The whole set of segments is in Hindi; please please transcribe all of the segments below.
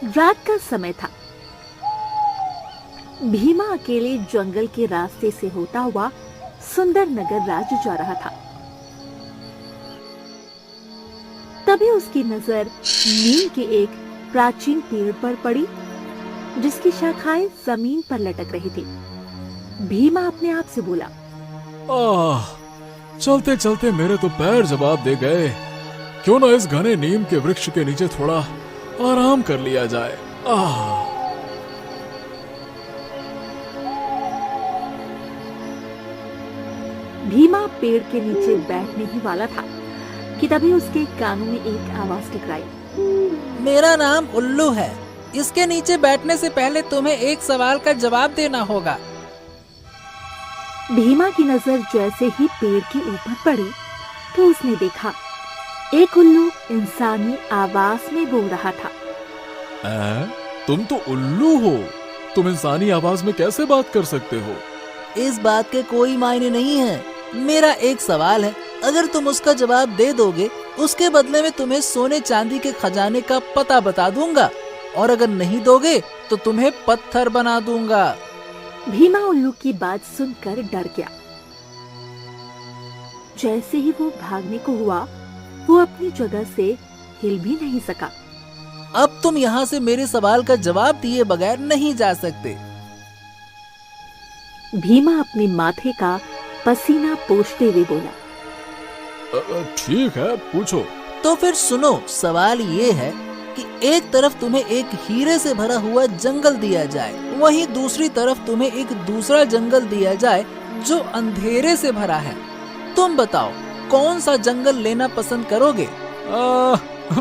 रात का समय था। भीमा अकेले जंगल के रास्ते से होता हुआ सुंदर नगर राज्य जा रहा था। तभी उसकी नजर नीम के एक प्राचीन पेड़ पर पड़ी, जिसकी शाखाएं जमीन पर लटक रही थी। भीमा अपने आप से बोला, चलते चलते मेरे तो पैर जवाब दे गए। क्यों ना इस घने नीम के वृक्ष के नीचे थोड़ा आराम कर लिया जाए। भीमा पेड़ के नीचे बैठने ही वाला था कि तभी उसके कानों में एक आवाज टकराई। मेरा नाम उल्लू है। इसके नीचे बैठने से पहले तुम्हें एक सवाल का जवाब देना होगा। भीमा की नजर जैसे ही पेड़ के ऊपर पड़ी तो उसने देखा एक उल्लू इंसानी आवाज में बोल रहा था। तुम तो उल्लू हो, तुम इंसानी आवाज में कैसे बात कर सकते हो? इस बात के कोई मायने नहीं है। मेरा एक सवाल है, अगर तुम उसका जवाब दे दोगे, उसके बदले में तुम्हें सोने चांदी के खजाने का पता बता दूंगा, और अगर नहीं दोगे तो तुम्हें पत्थर बना दूंगा। भीमा उल्लू की बात सुनकर डर गया। जैसे ही वो भागने को हुआ, वो अपनी जगह से हिल भी नहीं सका। अब तुम यहाँ से मेरे सवाल का जवाब दिए बगैर नहीं जा सकते। भीमा अपने माथे का पसीना पोंछते हुए बोला, ठीक है, पूछो। तो फिर सुनो, सवाल ये है कि एक तरफ तुम्हें एक हीरे से भरा हुआ जंगल दिया जाए, वहीं दूसरी तरफ तुम्हें एक दूसरा जंगल दिया जाए जो अंधेरे से भरा है। तुम बताओ, कौन सा जंगल लेना पसंद करोगे?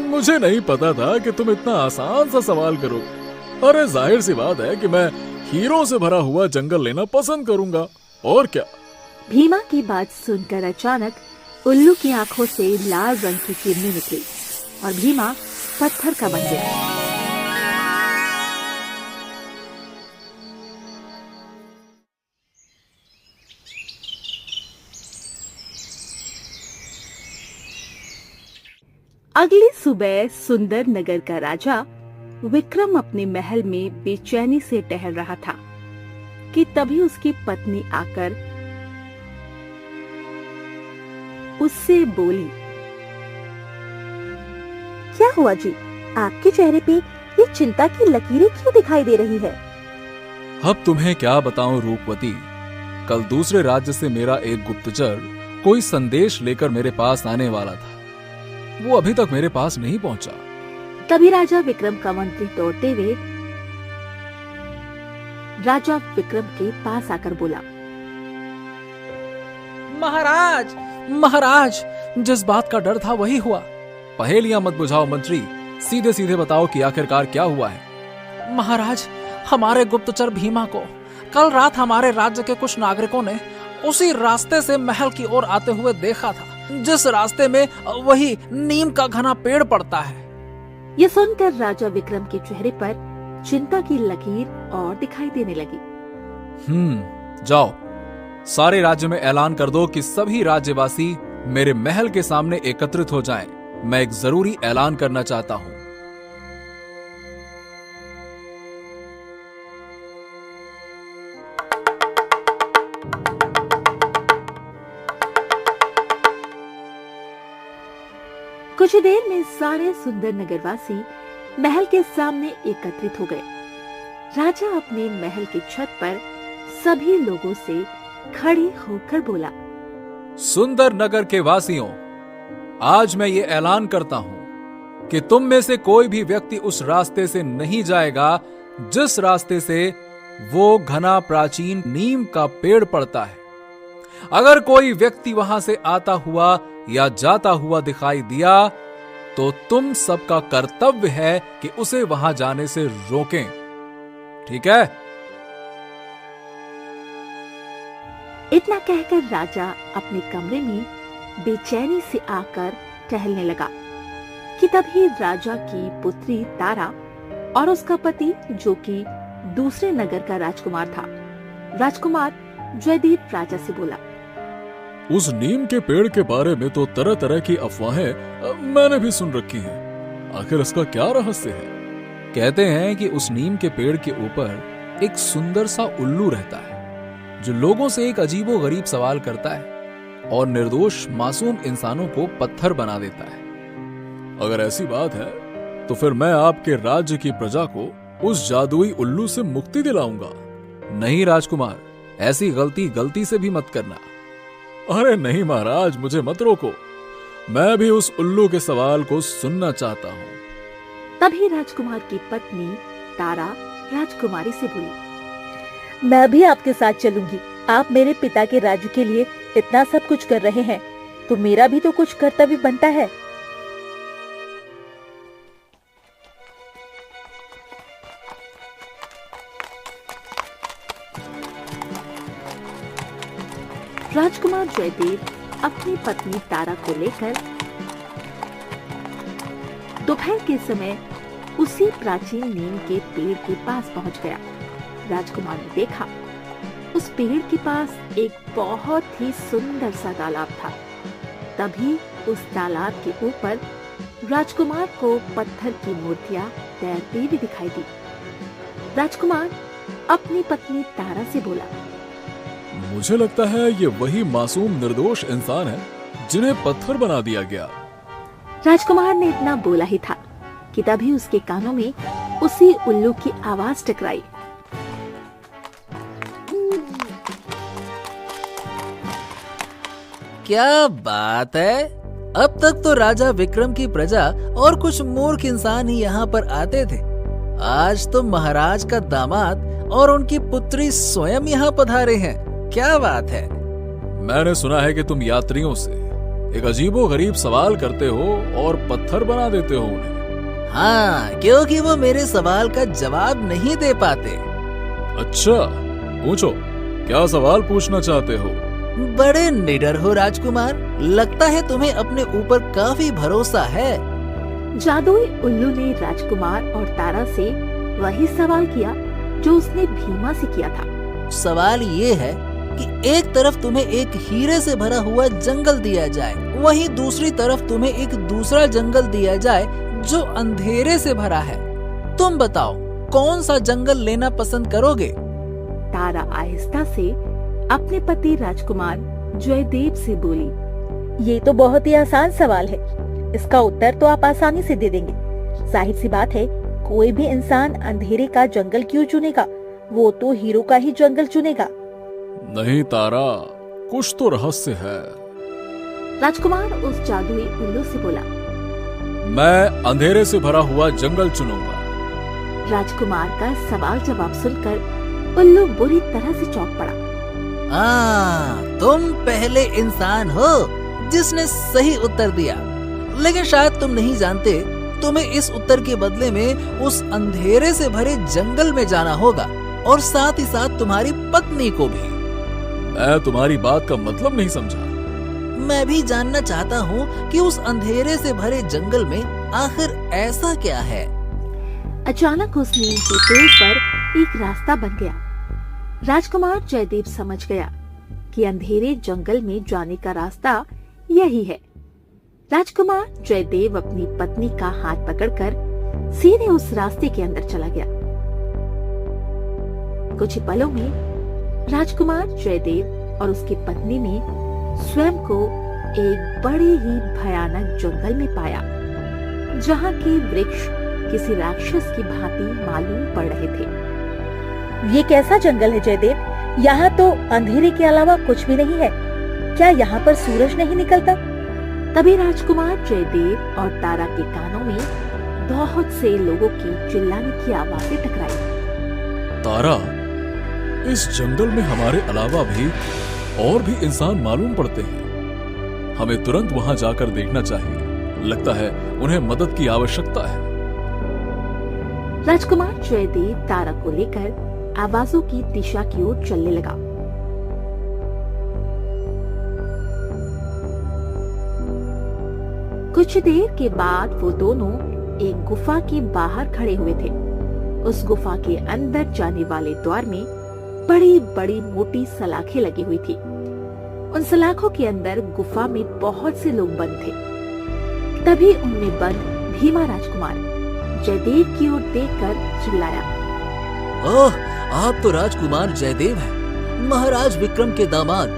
मुझे नहीं पता था कि तुम इतना आसान सा सवाल करोगे। अरे जाहिर सी बात है कि मैं हीरों से भरा हुआ जंगल लेना पसंद करूंगा, और क्या। भीमा की बात सुनकर अचानक उल्लू की आंखों से लाल रंग की किरणें निकली और भीमा पत्थर का बन गया। अगली सुबह सुंदर नगर का राजा विक्रम अपने महल में बेचैनी से टहल रहा था कि तभी उसकी पत्नी आकर उससे बोली, क्या हुआ जी, आपके चेहरे पे ये चिंता की लकीरें क्यों दिखाई दे रही है? अब तुम्हें क्या बताऊं रूपवती, कल दूसरे राज्य से मेरा एक गुप्तचर कोई संदेश लेकर मेरे पास आने वाला था। वो अभी तक मेरे पास नहीं पहुंचा। तभी राजा विक्रम का मंत्री दौड़ते हुए राजा विक्रम के पास आकर बोला, महाराज, महाराज, जिस बात का डर था वही हुआ। पहेलियां मत बुझाओ मंत्री, सीधे सीधे बताओ कि आखिरकार क्या हुआ है। महाराज, हमारे गुप्तचर भीमा को कल रात हमारे राज्य के कुछ नागरिकों ने उसी रास्ते से महल की ओर आते हुए देखा था, जिस रास्ते में वही नीम का घना पेड़ पड़ता है। ये सुनकर राजा विक्रम के चेहरे पर चिंता की लकीर और दिखाई देने लगी। जाओ, सारे राज्य में ऐलान कर दो कि सभी राज्यवासी मेरे महल के सामने एकत्रित हो जाएं। मैं एक जरूरी ऐलान करना चाहता हूं। कुछ देर में सारे सुंदर नगरवासी महल के सामने एकत्रित हो गए। राजा अपने महल की छत पर सभी लोगों से खड़े होकर बोला, सुंदर नगर के वासियों, आज मैं ये ऐलान करता हूं कि तुम में से कोई भी व्यक्ति उस रास्ते से नहीं जाएगा जिस रास्ते से वो घना प्राचीन नीम का पेड़ पड़ता है। अगर कोई व्यक्ति वहां से आता हुआ या जाता हुआ दिखाई दिया तो तुम सबका कर्तव्य है कि उसे वहां जाने से रोकें। ठीक है? इतना कहकर राजा अपने कमरे में बेचैनी से आकर टहलने लगा कि तभी राजा की पुत्री तारा और उसका पति, जो कि दूसरे नगर का राजकुमार था, राजकुमार जयदीप, राजा से बोला, उस नीम के पेड़ के बारे में तो तरह तरह की अफवाहें मैंने भी सुन रखी हैं। आखिर इसका क्या रहस्य है? कहते हैं कि उस नीम के पेड़ के ऊपर एक सुंदर सा उल्लू रहता है जो लोगों से एक अजीबो गरीब सवाल करता है और निर्दोष मासूम इंसानों को पत्थर बना देता है। अगर ऐसी बात है तो फिर मैं आपके राज्य की प्रजा को उस जादुई उल्लू से मुक्ति दिलाऊंगा। नहीं राजकुमार, ऐसी गलती से भी मत करना। अरे नहीं महाराज, मुझे मत रोको, मैं भी उस उल्लू के सवाल को सुनना चाहता हूँ। तभी राजकुमार की पत्नी तारा राजकुमारी से बोली, मैं भी आपके साथ चलूंगी। आप मेरे पिता के राज्य के लिए इतना सब कुछ कर रहे हैं, तो मेरा भी तो कुछ कर्तव्य बनता है। राजकुमार जयदेव अपनी पत्नी तारा को लेकर दोपहर के समय उसी प्राचीन नीम के पेड़ के पास पहुंच गया। राजकुमार ने देखा उस पेड़ के पास एक बहुत ही सुंदर सा तालाब था। तभी उस तालाब के ऊपर राजकुमार को पत्थर की मूर्तियां तैरती हुई दिखाई दी। राजकुमार अपनी पत्नी तारा से बोला, मुझे लगता है ये वही मासूम निर्दोष इंसान है जिन्हें पत्थर बना दिया गया। राजकुमार ने इतना बोला ही था कि तभी उसके कानों में उसी उल्लू की आवाज टकराई। क्या बात है, अब तक तो राजा विक्रम की प्रजा और कुछ मूर्ख इंसान ही यहाँ पर आते थे। आज तो महाराज का दामाद और उनकी पुत्री स्वयं यहाँ पधारे हैं। क्या बात है। मैंने सुना है कि तुम यात्रियों से एक अजीबो गरीब सवाल करते हो और पत्थर बना देते हो उन्हें। हाँ, क्योंकि वो मेरे सवाल का जवाब नहीं दे पाते। अच्छा, पूछो, क्या सवाल पूछना चाहते हो? बड़े निडर हो राजकुमार, लगता है तुम्हें अपने ऊपर काफी भरोसा है। जादुई उल्लू ने राजकुमार और तारा से वही सवाल किया जो उसने भीमा से किया था। सवाल ये है कि एक तरफ तुम्हें एक हीरे से भरा हुआ जंगल दिया जाए, वहीं दूसरी तरफ तुम्हें एक दूसरा जंगल दिया जाए जो अंधेरे से भरा है। तुम बताओ कौन सा जंगल लेना पसंद करोगे? तारा आहिस्ता से अपने पति राजकुमार जयदेव से बोली, ये तो बहुत ही आसान सवाल है, इसका उत्तर तो आप आसानी से दे देंगे। जाहिर सी बात है, कोई भी इंसान अंधेरे का जंगल क्यों चुनेगा, वो तो हीरो का ही जंगल चुनेगा। नहीं तारा, कुछ तो रहस्य है। राजकुमार उस जादुई उल्लू से बोला, मैं अंधेरे से भरा हुआ जंगल चुनूंगा। राजकुमार का सवाल जवाब सुनकर उल्लू बुरी तरह से चौंक पड़ा। तुम पहले इंसान हो जिसने सही उत्तर दिया, लेकिन शायद तुम नहीं जानते, तुम्हें इस उत्तर के बदले में उस अंधेरे से भरे जंगल में जाना होगा और साथ ही साथ तुम्हारी पत्नी को भी। मैं तुम्हारी बात का मतलब नहीं समझा। मैं भी जानना चाहता हूँ कि उस अंधेरे से भरे जंगल में आखिर ऐसा क्या है। अचानक उस नीम के पेड़ पर एक रास्ता बन गया। राजकुमार जयदेव समझ गया कि अंधेरे जंगल में जाने का रास्ता यही है। राजकुमार जयदेव अपनी पत्नी का हाथ पकड़कर सीधे उस रास्ते के अंदर चला गया। कुछ ही पलों में राजकुमार जयदेव और उसकी पत्नी ने स्वयं को एक बड़े ही भयानक जंगल में पाया, जहाँ के वृक्ष किसी राक्षस की भांति मालूम पड़ रहे थे। ये कैसा जंगल है जयदेव? यहाँ तो अंधेरे के अलावा कुछ भी नहीं है। क्या यहाँ पर सूरज नहीं निकलता? तभी राजकुमार जयदेव और तारा के कानों में बहुत से लोगों की चिल्लाने की आवाजें टकराई। तारा, इस जंगल में हमारे अलावा भी और भी इंसान मालूम पड़ते हैं। हमें तुरंत वहां जाकर देखना चाहिए। लगता है उन्हें मदद की आवश्यकता है। राजकुमार जयदेव तारा को लेकर आवाजों की दिशा की ओर चलने लगा। कुछ देर के बाद वो दोनों एक गुफा के बाहर खड़े हुए थे। उस गुफा के अंदर जाने वाले द्वार में बड़ी बड़ी मोटी सलाखें लगी हुई थी। उन सलाखों के अंदर गुफा में बहुत से लोग बंद थे। तभी उनमें बंद भीमा राजकुमार जयदेव की ओर देखकर चिल्लाया। ओह, आप तो राजकुमार जयदेव हैं, महाराज विक्रम के दामाद।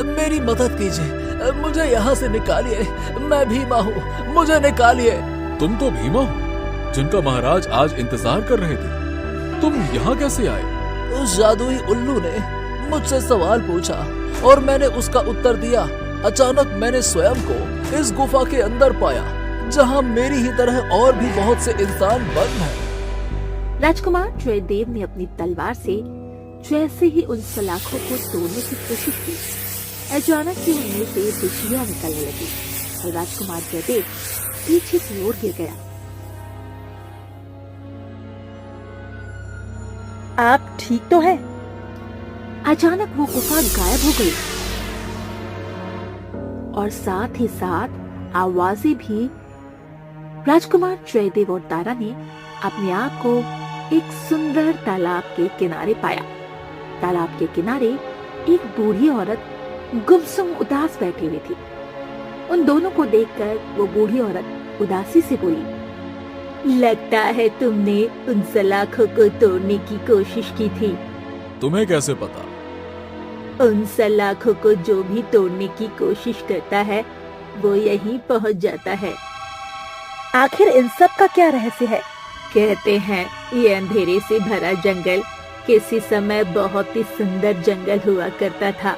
मेरी मदद कीजिए, मुझे यहाँ से निकालिए। मैं भीमा हूँ, मुझे निकालिए। तुम तो भीमा हो जिनका महाराज आज इंतजार कर रहे थे। तुम यहाँ कैसे आए? उस जादुई उल्लू ने मुझसे सवाल पूछा और मैंने उसका उत्तर दिया। अचानक मैंने स्वयं को इस गुफा के अंदर पाया, जहाँ मेरी ही तरह और भी बहुत से इंसान बंद हैं। राजकुमार जयदेव ने अपनी तलवार से जैसे ही उन सलाखों को तोड़ने की कोशिश की, अचानक ही उनमें से बिजलियां निकलने लगी और राजकुमार जयदेव पीछे की ओर गिर गया। आप ठीक तो हैं? अचानक वो गुफा गायब हो गई और साथ ही साथ आवाजें भी। राजकुमार जयदेव और तारा ने अपने आप को एक सुंदर तालाब के किनारे पाया। तालाब के किनारे एक बूढ़ी औरत गुमसुम उदास बैठी हुई थी। उन दोनों को देखकर वो बूढ़ी औरत उदासी से बोली, लगता है तुमने उन सलाखों को तोड़ने की कोशिश की थी। तुम्हें कैसे पता? उन सलाखों को जो भी तोड़ने की कोशिश करता है वो यहीं पहुंच जाता है। आखिर इन सब का क्या रहस्य है? कहते हैं ये अंधेरे से भरा जंगल किसी समय बहुत ही सुंदर जंगल हुआ करता था।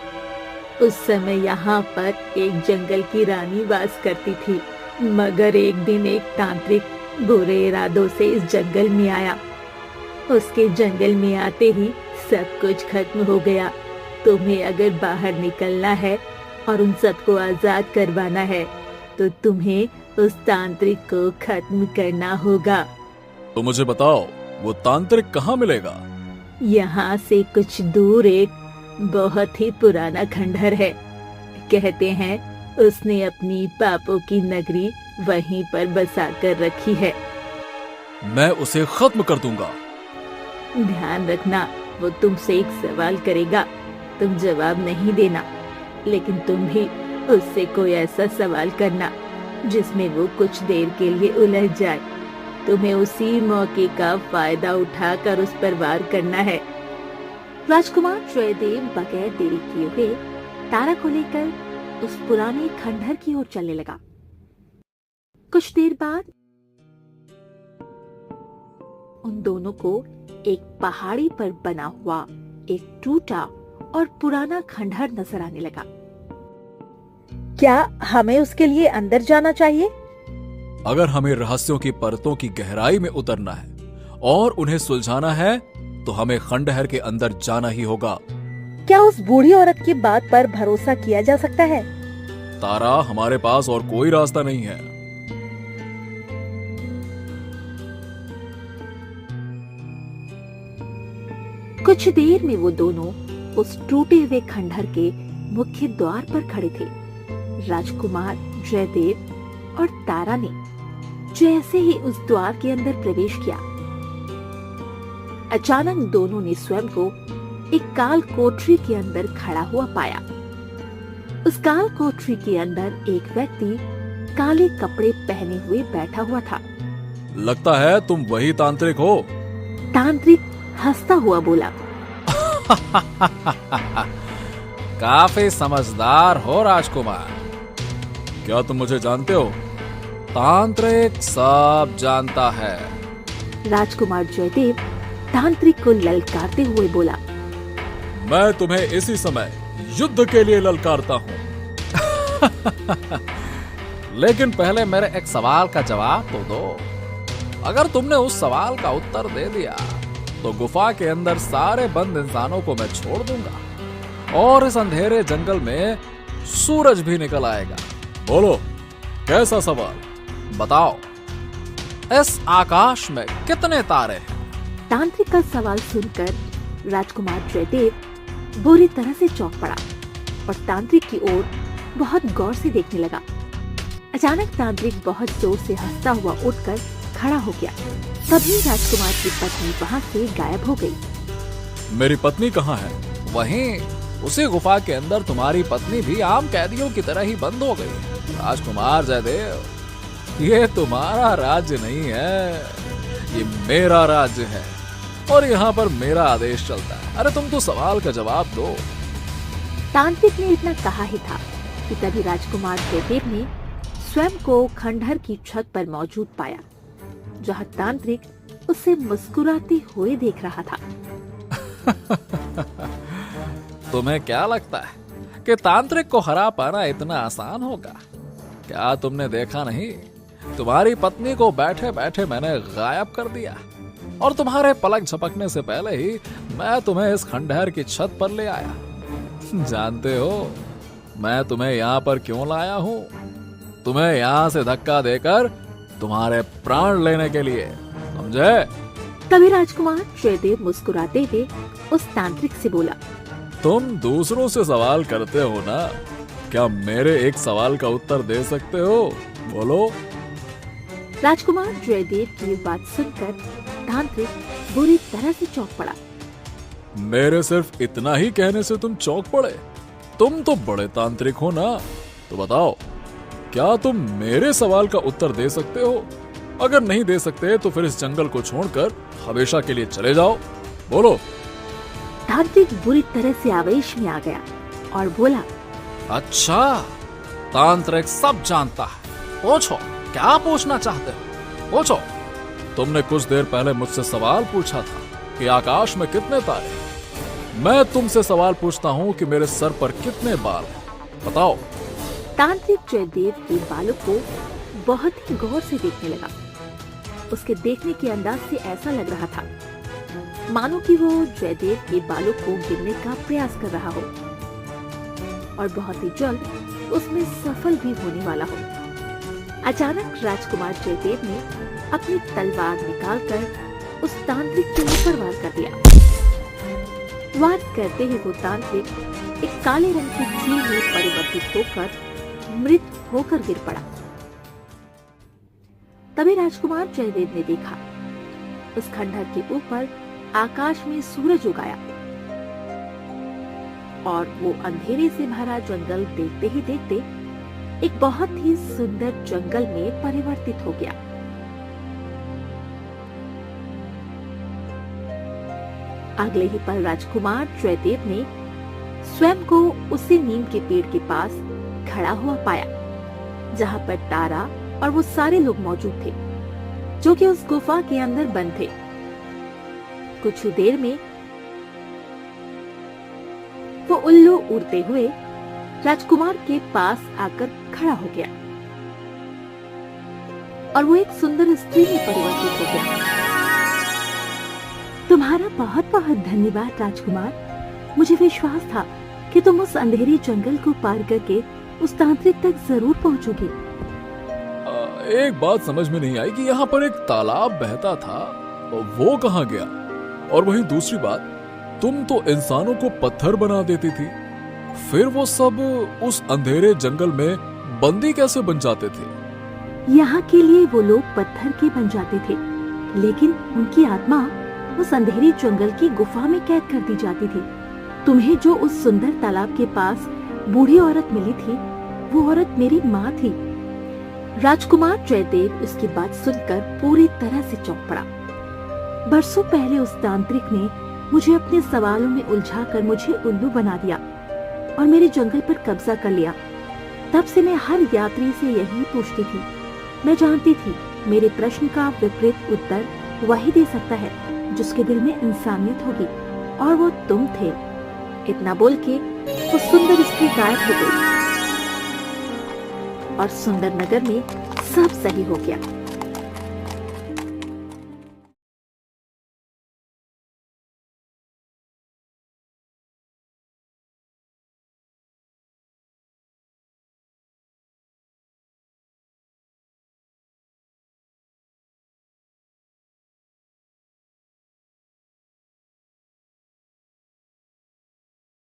उस समय यहाँ पर एक जंगल की रानी वास करती थी, मगर एक दिन एक तांत्रिक बुरे इरादों से इस जंगल में आया। उसके जंगल में आते ही सब कुछ खत्म हो गया। तुम्हें अगर बाहर निकलना है और उन सबको आजाद करवाना है तो तुम्हें उस तांत्रिक को खत्म करना होगा। तो मुझे बताओ, वो तांत्रिक कहाँ मिलेगा? यहाँ से कुछ दूर एक बहुत ही पुराना खंडहर है। कहते हैं उसने अपनी पापों की नगरी वहीं पर बसा कर रखी है। मैं उसे खत्म कर दूंगा। ध्यान रखना, वो तुमसे एक सवाल करेगा, तुम जवाब नहीं देना, लेकिन तुम भी उससे कोई ऐसा सवाल करना जिसमें वो कुछ देर के लिए उलझ जाए। तुम्हें उसी मौके का फायदा उठाकर उस पर वार करना है। राजकुमार जयदेव बगैर देरी किए हुए तारा को लेकर उस पुराने खंडहर की ओर चलने लगा। कुछ देर बाद उन दोनों को एक पहाड़ी पर बना हुआ एक टूटा और पुराना खंडहर नजर आने लगा। क्या हमें उसके लिए अंदर जाना चाहिए? अगर हमें रहस्यों की परतों की गहराई में उतरना है और उन्हें सुलझाना है तो हमें खंडहर के अंदर जाना ही होगा। क्या उस बूढ़ी औरत की बात पर भरोसा किया जा सकता है? तारा, हमारे पास और कोई रास्ता नहीं है। कुछ देर में वो दोनों उस टूटे हुए खंडहर के मुख्य द्वार पर खड़े थे। राजकुमार जयदेव और तारा ने जैसे ही उस द्वार के अंदर प्रवेश किया, अचानक दोनों ने स्वयं को एक काल कोठरी के अंदर खड़ा हुआ पाया। उस काल कोठरी के अंदर एक व्यक्ति काले कपड़े पहने हुए बैठा हुआ था। लगता है तुम वही तांत्रिक हो। तांत्रिक हंसता हुआ बोला, काफी समझदार हो राजकुमार। क्या तुम मुझे जानते हो? तांत्रिक सब जानता है। राजकुमार जयदेव तांत्रिक को ललकारते हुए बोला, मैं तुम्हें इसी समय युद्ध के लिए ललकारता हूँ। लेकिन पहले मेरे एक सवाल का जवाब तो दो। अगर तुमने उस सवाल का उत्तर दे दिया तो गुफा के अंदर सारे बंद इंसानों को मैं छोड़ दूंगा और इस अंधेरे जंगल में सूरज भी निकल आएगा। बोलो, कैसा सवाल? बताओ, इस आकाश में कितने तारे हैं? तांत्रिक का सवाल सुनकर राजकुमार जयदेव बुरी तरह से चौंक पड़ा और तांत्रिक की ओर बहुत गौर से देखने लगा। अचानक तांत्रिक बहुत जोर से हंसता हुआ उठकर खड़ा हो गया। तभी राजकुमार की पत्नी वहाँ से गायब हो गई। मेरी पत्नी कहाँ है? वहीं उसी गुफा के अंदर तुम्हारी पत्नी भी आम कैदियों की तरह ही बंद हो गई। राजकुमार जयदेव, ये तुम्हारा राज्य नहीं है, ये मेरा राज्य है और यहाँ पर मेरा आदेश चलता है। अरे तुम तो सवाल का जवाब दो। तांत्रिक ने इतना कहा ही था कि तभी राजकुमार जयदेव ने स्वयं को खंडहर की छत पर मौजूद पाया, जहाँ तांत्रिक उसे मुस्कुराते हुए देख रहा था। तुम्हें क्या लगता है कि तांत्रिक को हरा पाना इतना आसान होगा? क्या तुमने देखा नहीं, तुम्हारी पत्नी को बैठे बैठे मैंने गायब कर दिया और तुम्हारे पलक झपकने से पहले ही मैं तुम्हें इस खंडहर की छत पर ले आया। जानते हो मैं तुम्हें यहाँ पर क्यों लाया हूँ? तुम्हें यहाँ से धक्का देकर तुम्हारे प्राण लेने के लिए, समझे? तभी राजकुमार जयदेव मुस्कुराते हुए उस तांत्रिक से बोला, तुम दूसरों से सवाल करते हो ना, क्या मेरे एक सवाल का उत्तर दे सकते हो? बोलो। राजकुमार जयदेव की बात सुनकर तांत्रिक बुरी तरह से चौंक पड़ा। मेरे सिर्फ इतना ही कहने से तुम चौंक पड़े? तुम तो बड़े तांत्रिक हो ना, तो बताओ क्या तुम मेरे सवाल का उत्तर दे सकते हो? अगर नहीं दे सकते तो फिर इस जंगल को छोड़कर हमेशा के लिए चले जाओ। बोलो। तांत्रिक बुरी तरह से आवेश में आ गया और बोला, अच्छा, तांत्रिक सब जानता है। पूछो, क्या पूछना चाहते हो? पूछो। तुमने कुछ देर पहले मुझसे सवाल पूछा था कि आकाश में कितने तारे। मैं तुमसे सवाल पूछता हूँ कि मेरे सर पर कितने बाल हैं, बताओ। तांत्रिक जयदेव के बालों को बहुत ही गौर से देखने लगा। उसके देखने के अंदाज से ऐसा लग रहा था मानो कि वो जयदेव के बालों को गिनने का प्रयास कर रहा हो और बहुत ही जल्द उसमें सफल भी होने वाला हो। अचानक राजकुमार जयदेव ने अपनी तलवार निकालकर उस तांत्रिक के ऊपर वार कर दिया। वार करते ही वो तांत्रिक एक काले रंग की चील में परिवर्तित होकर मृत होकर गिर पड़ा। तभी राजकुमार जयदेव ने देखा उस खंडहर के ऊपर आकाश में सूरज उगाया और वो अंधेरे से भरा जंगल देखते ही देखते एक बहुत ही सुंदर जंगल में परिवर्तित हो गया। अगले ही पल राजकुमार जयदेव ने स्वयं को उसी नीम के पेड़ के पास खड़ा हुआ पाया, जहां पर तारा और वो सारे लोग मौजूद थे जो कि उस गुफा के अंदर बंद थे। कुछ ही देर में वो उल्लू उड़ते हुए राजकुमार के पास आकर खड़ा हो गया और वो एक सुंदर स्त्री में परिवर्तित हो गया। तुम्हारा बहुत बहुत धन्यवाद राजकुमार। मुझे विश्वास था कि तुम उस अंधेरे जंगल को पार करके उस तांत्रिक तक जरूर पहुंचोगे। एक बात समझ में नहीं आई कि यहाँ पर एक तालाब बहता था, वो कहाँ गया? और वहीं दूसरी बात, तुम तो इंसानों को पत्थर बना देती थी, फिर वो सब उस अंधेरे जंगल में बंदी कैसे बन जाते थे? यहाँ के लिए वो लोग पत्थर के बन जाते थे, लेकिन उनकी आत्मा उस अंधेरे जंगल की गुफा में कैद कर दी जाती थी। तुम्हें जो उस सुंदर तालाब के पास बूढ़ी औरत मिली थी, वो औरत मेरी माँ थी। राजकुमार जयदेव उसकी बात सुनकर पूरी तरह से चौंक पड़ा। बरसों पहले उस तांत्रिक ने मुझे अपने सवालों में उलझाकर मुझे उल्लू बना दिया और मेरे जंगल पर कब्जा कर लिया। तब से मैं हर यात्री से यही पूछती थी। मैं जानती थी मेरे प्रश्न का विपरीत उत्तर वही दे सकता है जिसके दिल में इंसानियत होगी, और वो तुम थे। इतना बोल के वो सुंदर स्त्री गायब हो गई और सुंदर नगर में सब सही हो गया।